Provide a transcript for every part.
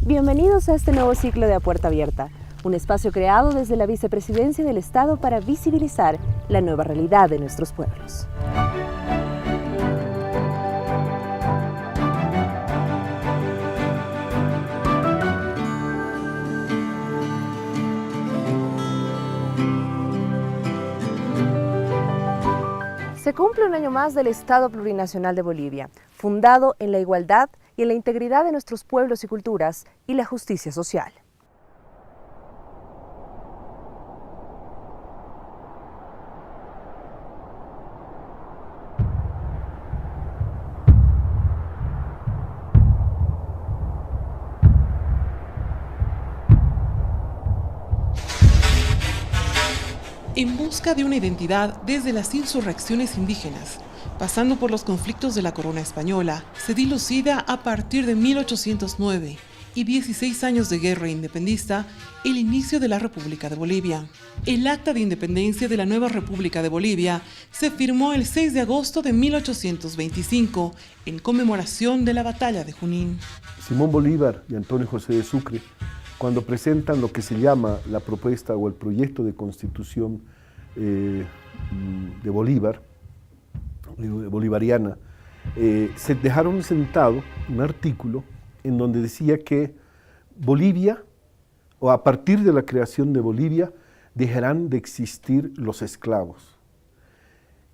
Bienvenidos a este nuevo ciclo de A Puerta Abierta, un espacio creado desde la Vicepresidencia del Estado para visibilizar la nueva realidad de nuestros pueblos. Se cumple un año más del Estado Plurinacional de Bolivia, fundado en la igualdad y en la integridad de nuestros pueblos y culturas y la justicia social. En busca de una identidad desde las insurrecciones indígenas, pasando por los conflictos de la corona española, se dilucida a partir de 1809 y 16 años de guerra independista, el inicio de la República de Bolivia. El Acta de Independencia de la nueva República de Bolivia se firmó el 6 de agosto de 1825 en conmemoración de la Batalla de Junín. Simón Bolívar y Antonio José de Sucre, cuando presentan lo que se llama la propuesta o el proyecto de constitución de Bolívar, bolivariana, se dejaron sentado un artículo en donde decía que Bolivia, o a partir de la creación de Bolivia, dejarán de existir los esclavos.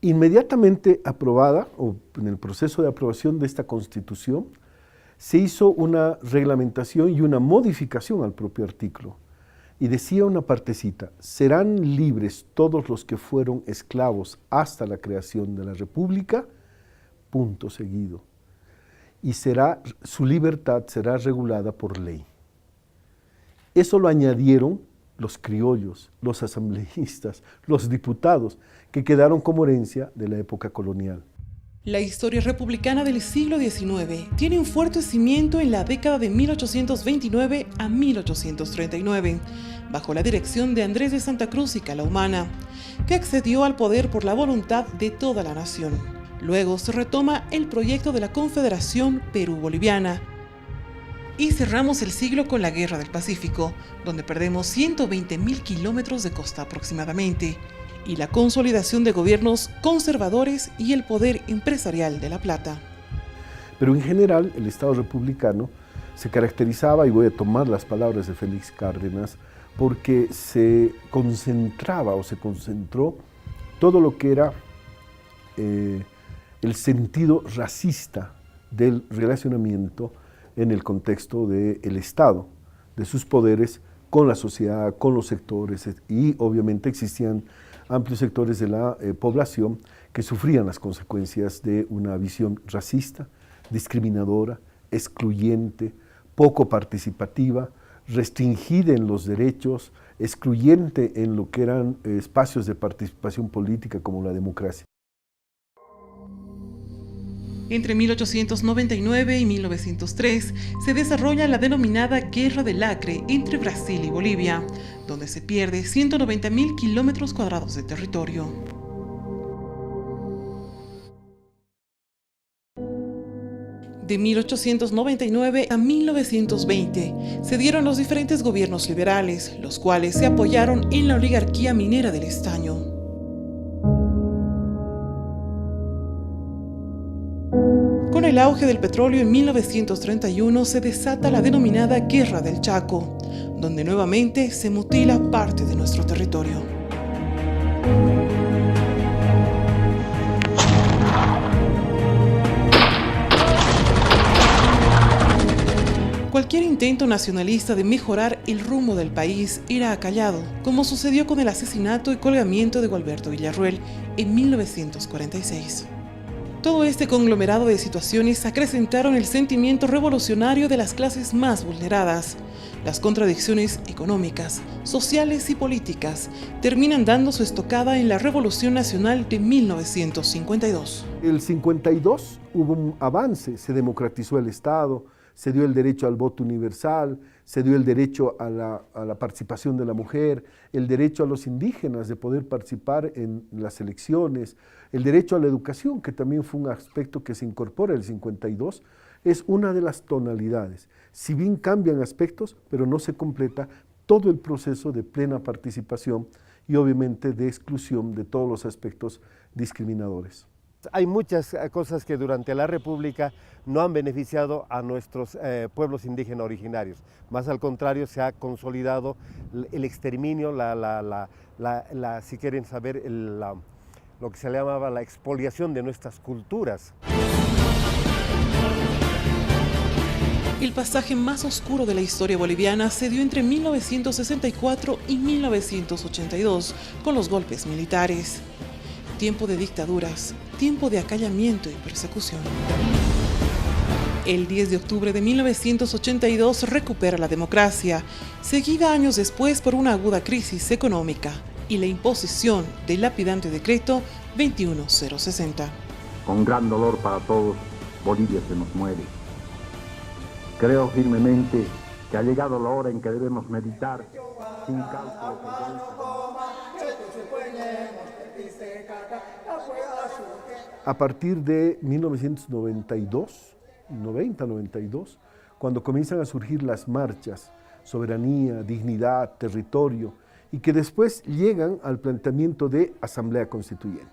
Inmediatamente aprobada, o en el proceso de aprobación de esta constitución, se hizo una reglamentación y una modificación al propio artículo. Y decía una partecita: serán libres todos los que fueron esclavos hasta la creación de la República, punto seguido. Y su libertad será regulada por ley. Eso lo añadieron los criollos, los asambleístas, los diputados, que quedaron como herencia de la época colonial. La historia republicana del siglo XIX tiene un fuerte cimiento en la década de 1829 a 1839, bajo la dirección de Andrés de Santa Cruz y Calahumana, que accedió al poder por la voluntad de toda la nación. Luego se retoma el proyecto de la Confederación Perú-Boliviana y cerramos el siglo con la Guerra del Pacífico, donde perdemos 120.000 kilómetros de costa aproximadamente, y la consolidación de gobiernos conservadores y el poder empresarial de La Plata. Pero en general el Estado republicano se caracterizaba, y voy a tomar las palabras de Félix Cárdenas, porque se concentraba o se concentró todo lo que era el sentido racista del relacionamiento en el contexto del Estado, de sus poderes con la sociedad, con los sectores, y obviamente existían amplios sectores de la población que sufrían las consecuencias de una visión racista, discriminadora, excluyente, poco participativa, restringida en los derechos, excluyente en lo que eran espacios de participación política como la democracia. Entre 1899 y 1903 se desarrolla la denominada Guerra del Acre entre Brasil y Bolivia, donde se pierde 190.000 kilómetros cuadrados de territorio. De 1899 a 1920 se dieron los diferentes gobiernos liberales, los cuales se apoyaron en la oligarquía minera del estaño. Con el auge del petróleo en 1931 se desata la denominada Guerra del Chaco, donde nuevamente se mutila parte de nuestro territorio. Cualquier intento nacionalista de mejorar el rumbo del país era acallado, como sucedió con el asesinato y colgamiento de Gualberto Villarroel en 1946. Todo este conglomerado de situaciones acrecentaron el sentimiento revolucionario de las clases más vulneradas. Las contradicciones económicas, sociales y políticas terminan dando su estocada en la Revolución Nacional de 1952. El 52 hubo un avance, se democratizó el Estado, se dio el derecho al voto universal, se dio el derecho a la participación de la mujer, el derecho a los indígenas de poder participar en las elecciones, el derecho a la educación, que también fue un aspecto que se incorpora en el 52, es una de las tonalidades. Si bien cambian aspectos, pero no se completa todo el proceso de plena participación y obviamente de exclusión de todos los aspectos discriminadores. Hay muchas cosas que durante la República no han beneficiado a nuestros pueblos indígenas originarios. Más al contrario, se ha consolidado el exterminio, si quieren saber, lo que se llamaba la expoliación de nuestras culturas. El pasaje más oscuro de la historia boliviana se dio entre 1964 y 1982 con los golpes militares. Tiempo de dictaduras, tiempo de acallamiento y persecución. El 10 de octubre de 1982 recupera la democracia, seguida años después por una aguda crisis económica y la imposición del lapidante decreto 21060. Con gran dolor para todos, Bolivia se nos muere. Creo firmemente que ha llegado la hora en que debemos meditar sin cálculo. A partir de 1992, 90-92, cuando comienzan a surgir las marchas, soberanía, dignidad, territorio, y que después llegan al planteamiento de Asamblea Constituyente.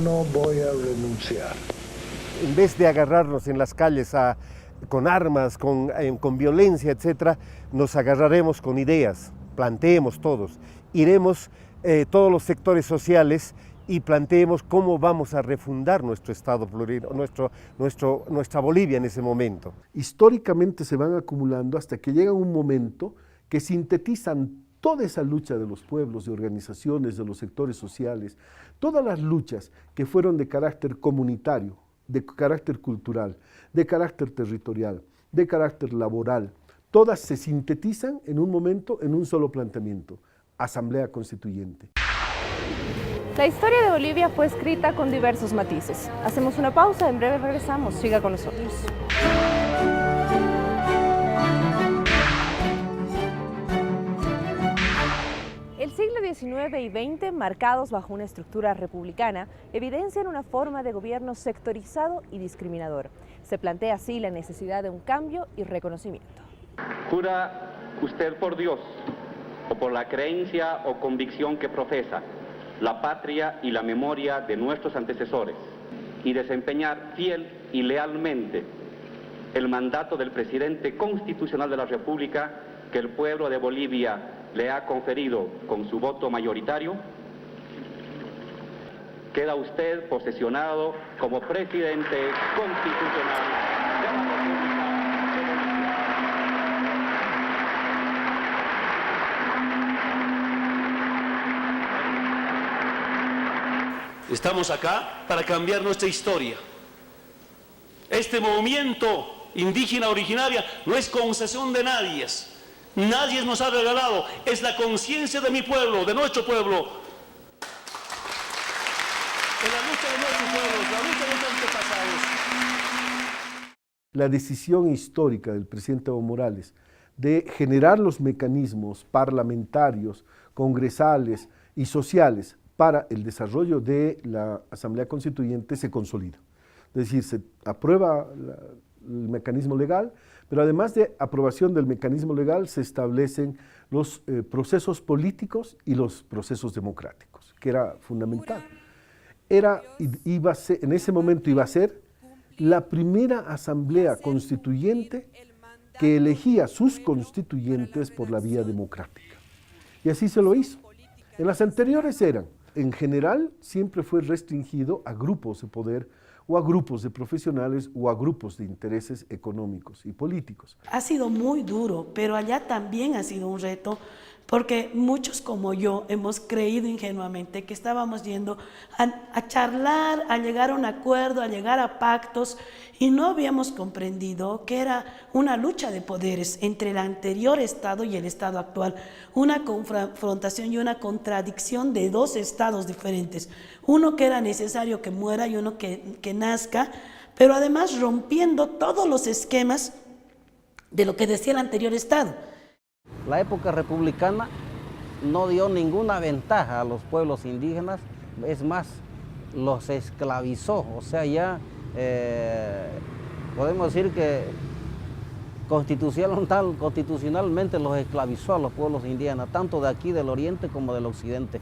No voy a renunciar. En vez de agarrarnos en las calles con armas, con violencia, etc., nos agarraremos con ideas, planteemos todos, iremos todos los sectores sociales y planteemos cómo vamos a refundar nuestro Estado nuestra Bolivia en ese momento. Históricamente se van acumulando hasta que llega un momento que sintetizan toda esa lucha de los pueblos, de organizaciones, de los sectores sociales, todas las luchas que fueron de carácter comunitario, de carácter cultural, de carácter territorial, de carácter laboral, todas se sintetizan en un momento, en un solo planteamiento: Asamblea Constituyente. La historia de Bolivia fue escrita con diversos matices. Hacemos una pausa, en breve regresamos. Siga con nosotros. El siglo XIX y XX, marcados bajo una estructura republicana, evidencian una forma de gobierno sectorizado y discriminador. Se plantea así la necesidad de un cambio y reconocimiento. ¿Jura usted por Dios o por la creencia o convicción que profesa, la patria y la memoria de nuestros antecesores, y desempeñar fiel y lealmente el mandato del presidente constitucional de la República que el pueblo de Bolivia le ha conferido con su voto mayoritario? Queda usted posesionado como presidente constitucional de la República de Bolivia. Estamos acá para cambiar nuestra historia. Este movimiento indígena originaria no es concesión de nadie. Nadie nos ha regalado. Es la conciencia de mi pueblo, de nuestro pueblo. Es la lucha de nuestros pueblos, la lucha de nuestros antepasados. La decisión histórica del presidente Evo Morales de generar los mecanismos parlamentarios, congresales y sociales para el desarrollo de la Asamblea Constituyente se consolida. Es decir, se aprueba el mecanismo legal, pero además de aprobación del mecanismo legal se establecen los procesos políticos y los procesos democráticos, que era fundamental. En ese momento iba a ser la primera Asamblea Constituyente que elegía sus constituyentes por la vía democrática. Y así se lo hizo. En las anteriores en general, siempre fue restringido a grupos de poder o a grupos de profesionales o a grupos de intereses económicos y políticos. Ha sido muy duro, pero allá también ha sido un reto porque muchos como yo hemos creído ingenuamente que estábamos yendo a charlar, a llegar a un acuerdo, a llegar a pactos, y no habíamos comprendido que era una lucha de poderes entre el anterior Estado y el Estado actual, una confrontación y una contradicción de dos estados diferentes, uno que era necesario que muera y uno que nazca, pero además rompiendo todos los esquemas de lo que decía el anterior Estado. La época republicana no dio ninguna ventaja a los pueblos indígenas, es más, los esclavizó, o sea, ya podemos decir que constitucionalmente los esclavizó a los pueblos indígenas, tanto de aquí del oriente como del occidente.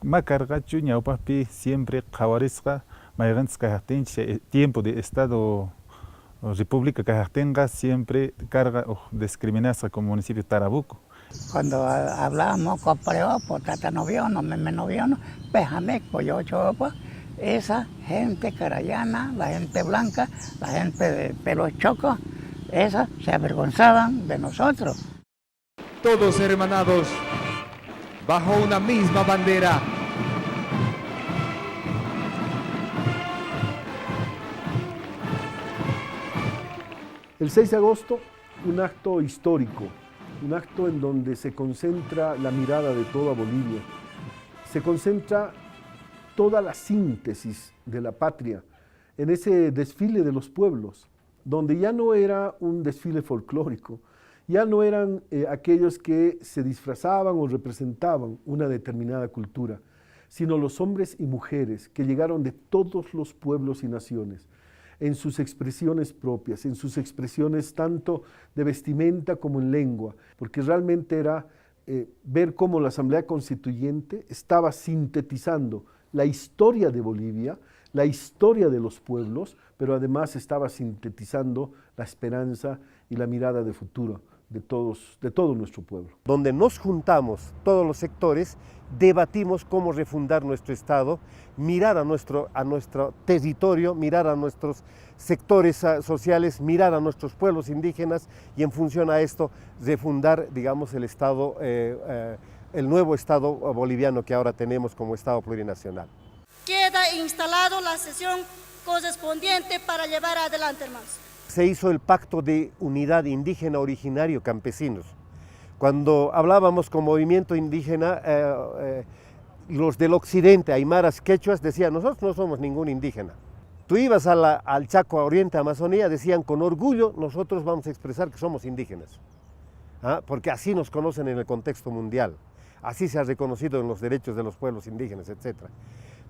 Macargachu ñawpaspi siempre qawarisqa mayqanchis tiempo de Estado República Cajatenga siempre carga o discriminarse como municipio Tarabuco. Cuando hablábamos con Preopo, Tatanoviono, Memenoviono, Pejamec, Poyochopa, esa gente carayana, la gente blanca, la gente de pelos chocos, esa se avergonzaban de nosotros. Todos hermanados, bajo una misma bandera. El 6 de agosto, un acto histórico, un acto en donde se concentra la mirada de toda Bolivia, se concentra toda la síntesis de la patria en ese desfile de los pueblos, donde ya no era un desfile folclórico, ya no eran aquellos que se disfrazaban o representaban una determinada cultura, sino los hombres y mujeres que llegaron de todos los pueblos y naciones, en sus expresiones propias, en sus expresiones tanto de vestimenta como en lengua, porque realmente era ver cómo la Asamblea Constituyente estaba sintetizando la historia de Bolivia, la historia de los pueblos, pero además estaba sintetizando la esperanza y la mirada de futuro de todo nuestro pueblo. Donde nos juntamos todos los sectores, debatimos cómo refundar nuestro Estado, mirar a nuestro territorio, mirar a nuestros sectores sociales, mirar a nuestros pueblos indígenas y en función a esto refundar, digamos, el Estado, el nuevo Estado boliviano que ahora tenemos como Estado plurinacional. Queda instalado la sesión correspondiente para llevar adelante, hermanos. Se hizo el Pacto de Unidad Indígena Originario Campesinos. Cuando hablábamos con movimiento indígena, los del occidente, aymaras, quechuas, decían, nosotros no somos ningún indígena. Tú ibas al Chaco, a Oriente, a Amazonía, decían, con orgullo, nosotros vamos a expresar que somos indígenas. Porque así nos conocen en el contexto mundial. Así se ha reconocido en los derechos de los pueblos indígenas, etc.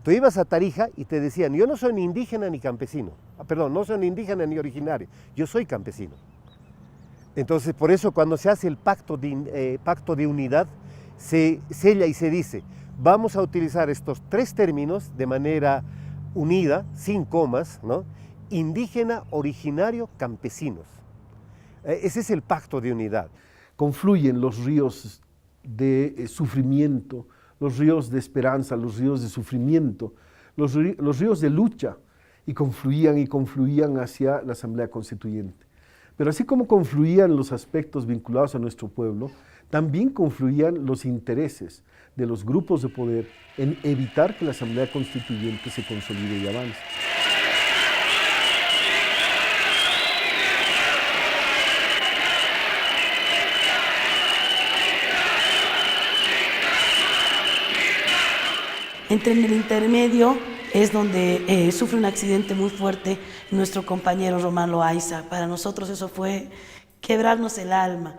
Tú ibas a Tarija y te decían, yo no soy ni indígena ni campesino. Perdón, no soy ni indígena ni originario, yo soy campesino. Entonces, por eso cuando se hace el pacto de unidad, se sella y se dice, vamos a utilizar estos tres términos de manera unida, sin comas, ¿no? Indígena, originario, campesinos. Ese es el pacto de unidad. Confluyen los ríos de sufrimiento, los ríos de esperanza, los ríos de sufrimiento, los ríos de lucha, y confluían hacia la Asamblea Constituyente. Pero así como confluían los aspectos vinculados a nuestro pueblo, también confluían los intereses de los grupos de poder en evitar que la Asamblea Constituyente se consolide y avance. En el intermedio es donde sufre un accidente muy fuerte nuestro compañero Román Loaiza. Para nosotros eso fue quebrarnos el alma.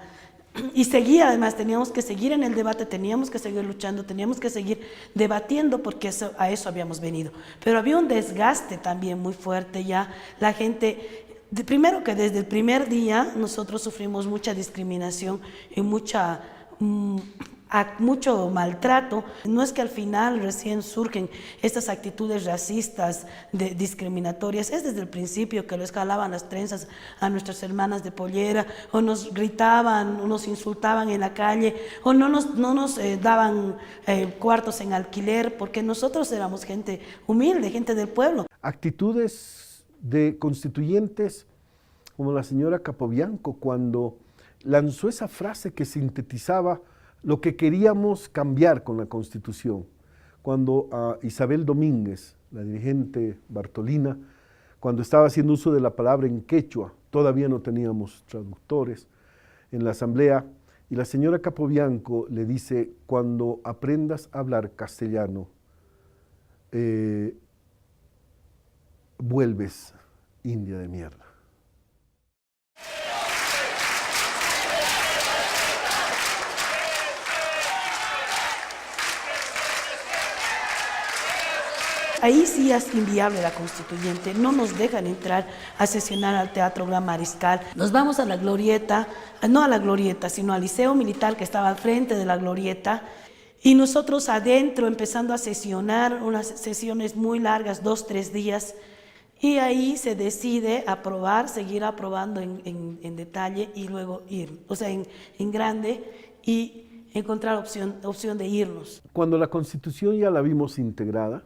Y seguía, además, teníamos que seguir en el debate, teníamos que seguir luchando, teníamos que seguir debatiendo porque a eso habíamos venido. Pero había un desgaste también muy fuerte ya. La gente, primero que desde el primer día nosotros sufrimos mucha discriminación y mucho maltrato. No es que al final recién surgen estas actitudes racistas, discriminatorias, es desde el principio que les jalaban las trenzas a nuestras hermanas de pollera, o nos gritaban, o nos insultaban en la calle, o no nos daban cuartos en alquiler, porque nosotros éramos gente humilde, gente del pueblo. Actitudes de constituyentes como la señora Capobianco, cuando lanzó esa frase que sintetizaba lo que queríamos cambiar con la Constitución. Cuando a Isabel Domínguez, la dirigente bartolina, cuando estaba haciendo uso de la palabra en quechua, todavía no teníamos traductores en la asamblea, y la señora Capobianco le dice, cuando aprendas a hablar castellano, vuelves india de mierda. Ahí sí es inviable la constituyente, no nos dejan entrar a sesionar al Teatro Gran Mariscal. Nos vamos a la glorieta, no a la glorieta, sino al Liceo Militar que estaba al frente de la glorieta, y nosotros adentro empezando a sesionar, unas sesiones muy largas, 2-3 días, y ahí se decide aprobar, seguir aprobando en detalle y luego ir, o sea, en grande, y encontrar opción de irnos. Cuando la Constitución ya la vimos integrada,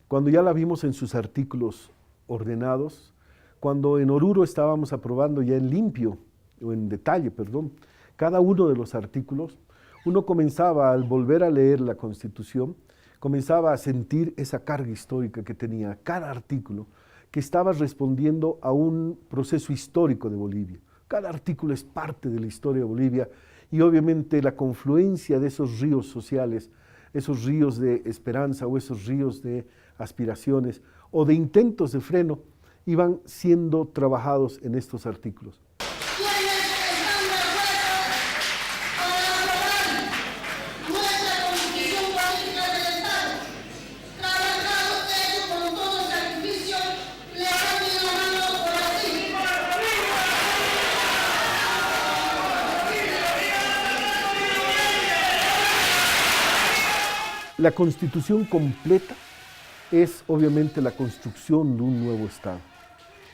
cuando ya la vimos en sus artículos ordenados, cuando en Oruro estábamos aprobando ya en limpio, o en detalle, perdón, cada uno de los artículos, uno comenzaba, al volver a leer la Constitución, comenzaba a sentir esa carga histórica que tenía cada artículo, que estaba respondiendo a un proceso histórico de Bolivia. Cada artículo es parte de la historia de Bolivia y obviamente la confluencia de esos ríos sociales, esos ríos de esperanza o esos ríos de aspiraciones o de intentos de freno, iban siendo trabajados en estos artículos. La Constitución completa es obviamente la construcción de un nuevo Estado.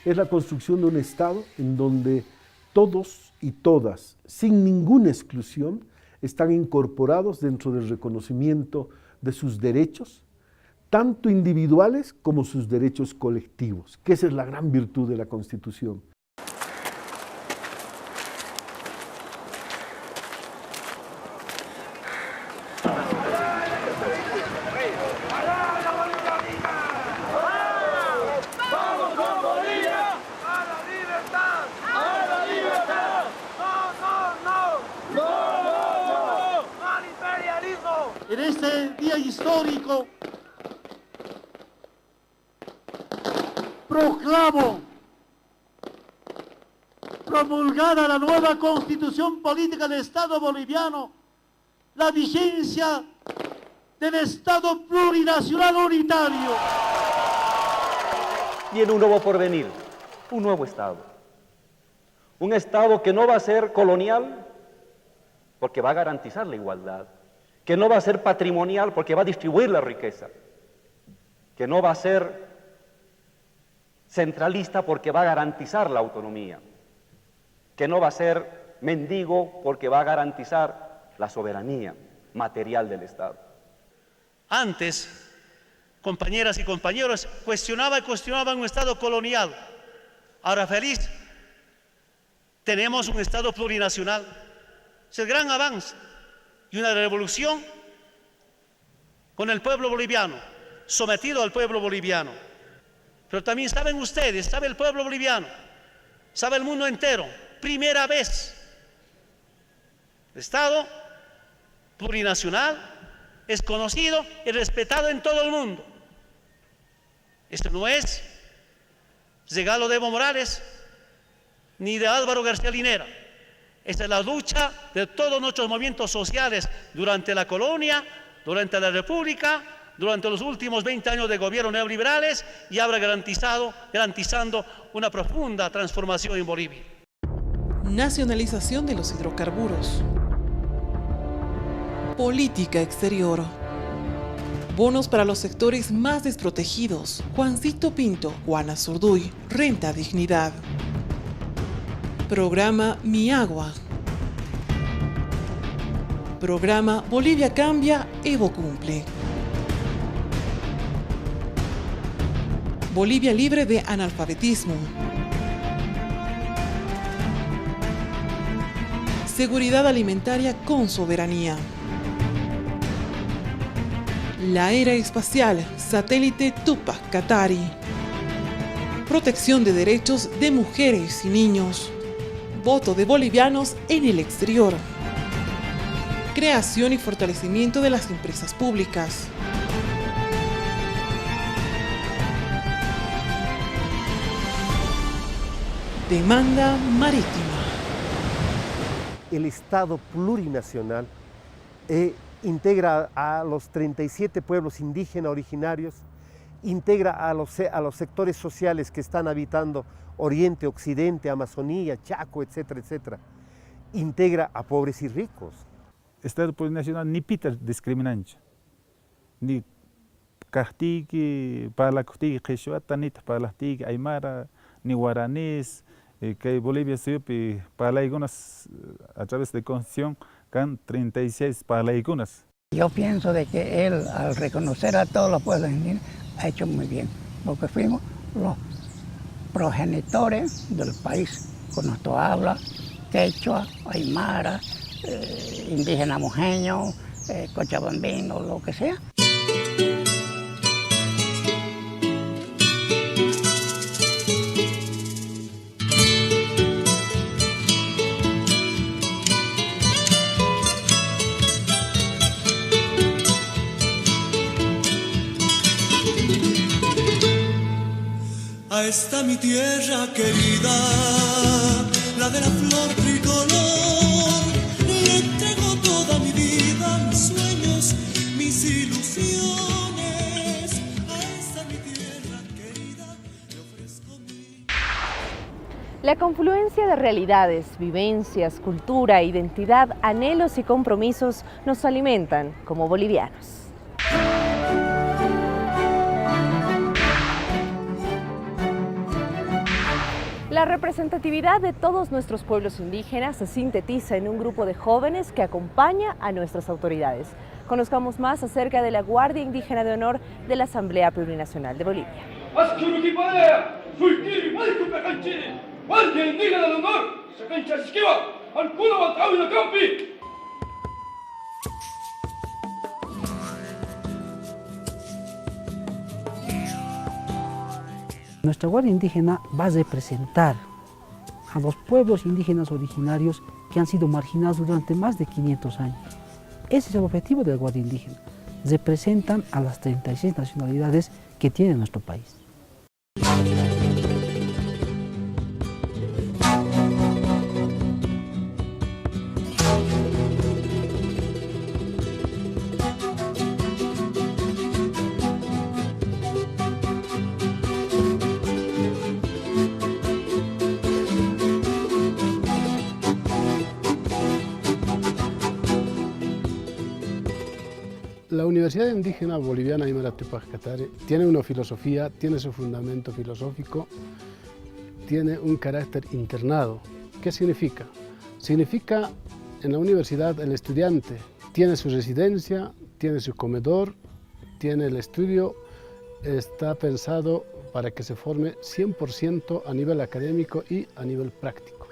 Es la construcción de un Estado en donde todos y todas, sin ninguna exclusión, están incorporados dentro del reconocimiento de sus derechos, tanto individuales como sus derechos colectivos, que esa es la gran virtud de la Constitución. En este día histórico, proclamo promulgada la nueva Constitución Política del Estado Boliviano, la vigencia del Estado Plurinacional Unitario. Tiene un nuevo porvenir, un nuevo Estado. Un Estado que no va a ser colonial porque va a garantizar la igualdad, que no va a ser patrimonial porque va a distribuir la riqueza, que no va a ser centralista porque va a garantizar la autonomía, que no va a ser mendigo porque va a garantizar la soberanía material del Estado. Antes, compañeras y compañeros, cuestionaban un Estado colonial. Ahora feliz, tenemos un Estado plurinacional. Es el gran avance y una revolución con el pueblo boliviano, sometido al pueblo boliviano. Pero también saben ustedes, sabe el pueblo boliviano, sabe el mundo entero, primera vez, el Estado plurinacional es conocido y respetado en todo el mundo. Esto no es regalo de Evo Morales ni de Álvaro García Linera. Esta es la lucha de todos nuestros movimientos sociales durante la colonia, durante la República, durante los últimos 20 años de gobierno neoliberales y ahora garantizando una profunda transformación en Bolivia. Nacionalización de los hidrocarburos. Política exterior. Bonos para los sectores más desprotegidos. Juancito Pinto, Juana Zurduy, Renta Dignidad. Programa Mi Agua. Programa Bolivia Cambia, Evo Cumple. Bolivia libre de analfabetismo. seguridad alimentaria con soberanía. La era espacial, satélite Tupac Katari. Protección de derechos de mujeres y niños. Voto de bolivianos en el exterior. Creación y fortalecimiento de las empresas públicas. Demanda marítima. El Estado plurinacional integra a los 37 pueblos indígenas originarios, integra a los sectores sociales que están habitando Oriente, Occidente, Amazonía, Chaco, etcétera, etcétera. Integra a pobres y ricos. Estado plurinacional ni pita discriminante, ni castigue para la castigue quechua, ni para la castigue aymara, ni guaranés, que Bolivia se para la igunas a través de constitución can 36 para la igunas. Yo pienso de que él, al reconocer a todos los pueblos indígenas, ha hecho muy bien, porque fuimos los progenitores del país, con nuestro habla, quechua, aymara, indígena mojeño, cochabambino, lo que sea. A esta mi tierra querida, la de la flor tricolor, le entrego toda mi vida, mis sueños, mis ilusiones. A esta mi tierra querida, le ofrezco mi... La confluencia de realidades, vivencias, cultura, identidad, anhelos y compromisos nos alimentan como bolivianos. La representatividad de todos nuestros pueblos indígenas se sintetiza en un grupo de jóvenes que acompaña a nuestras autoridades. Conozcamos más acerca de la Guardia Indígena de Honor de la Asamblea Plurinacional de Bolivia. Guardia Indígena de Honor, Nuestra Guardia Indígena va a representar a los pueblos indígenas originarios que han sido marginados durante más de 500 años. Ese es el objetivo de la Guardia Indígena. Representan a las 36 nacionalidades que tiene nuestro país. La Universidad Indígena Boliviana Aymara Tupac Katari tiene una filosofía, tiene su fundamento filosófico, tiene un carácter internado. ¿Qué significa? Significa en la universidad el estudiante tiene su residencia, tiene su comedor, tiene el estudio, está pensado para que se forme 100% a nivel académico y a nivel práctico.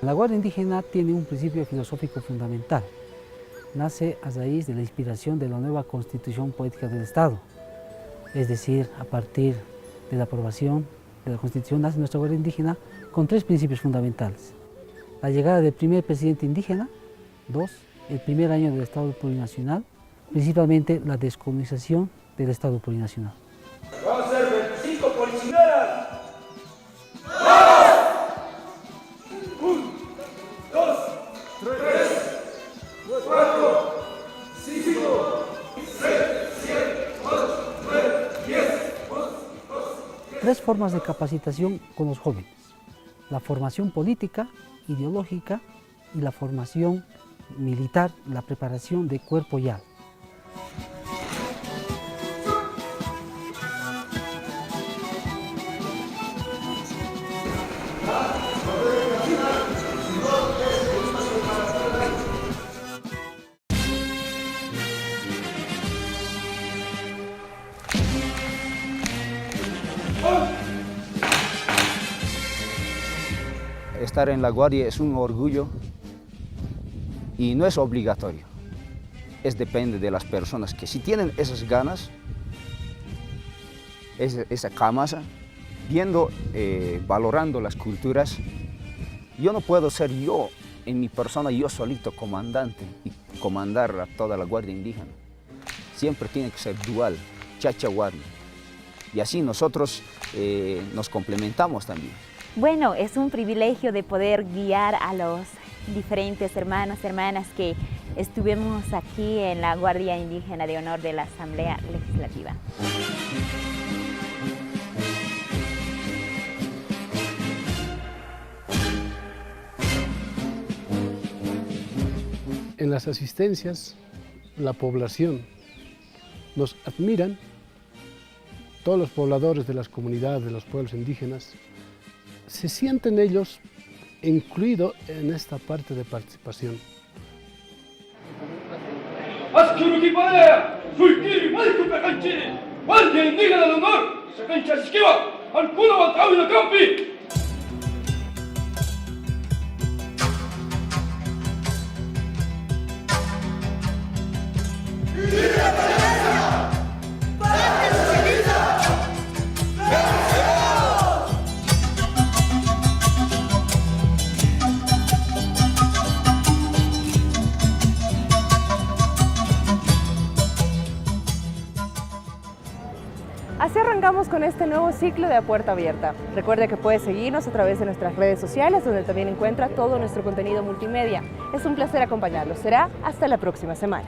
La Guardia Indígena tiene un principio filosófico fundamental. Nace a raíz de la inspiración de la nueva Constitución Política del Estado. Es decir, a partir de la aprobación de la Constitución nace nuestra Guardia Indígena con 3 principios fundamentales. La llegada del primer presidente indígena, 2, el primer año del Estado plurinacional, principalmente la descolonización del Estado plurinacional. Vamos a hacer 25 polichineras. Tres formas de capacitación con los jóvenes: la formación política, ideológica y la formación militar, la preparación de cuerpo y alma. estar en la Guardia es un orgullo y no es obligatorio. Depende de las personas que si tienen esas ganas, esa camasa, viendo, valorando las culturas. Yo no puedo ser yo, en mi persona, yo solito comandante y comandar a toda la Guardia Indígena. Siempre tiene que ser dual, chacha-guardia. Y así nosotros nos complementamos también. Bueno, es un privilegio de poder guiar a los diferentes hermanos, hermanas que estuvimos aquí en la Guardia Indígena de Honor de la Asamblea Legislativa. En las asistencias, la población nos admiran, todos los pobladores de las comunidades, de los pueblos indígenas, se sienten ellos incluidos en esta parte de participación. Guardia Indígena de Honor, Alcuna Batao y la Campi. Así arrancamos con este nuevo ciclo de A Puerta Abierta. Recuerde que puede seguirnos a través de nuestras redes sociales, donde también encuentra todo nuestro contenido multimedia. Es un placer acompañarlos. Será hasta la próxima semana.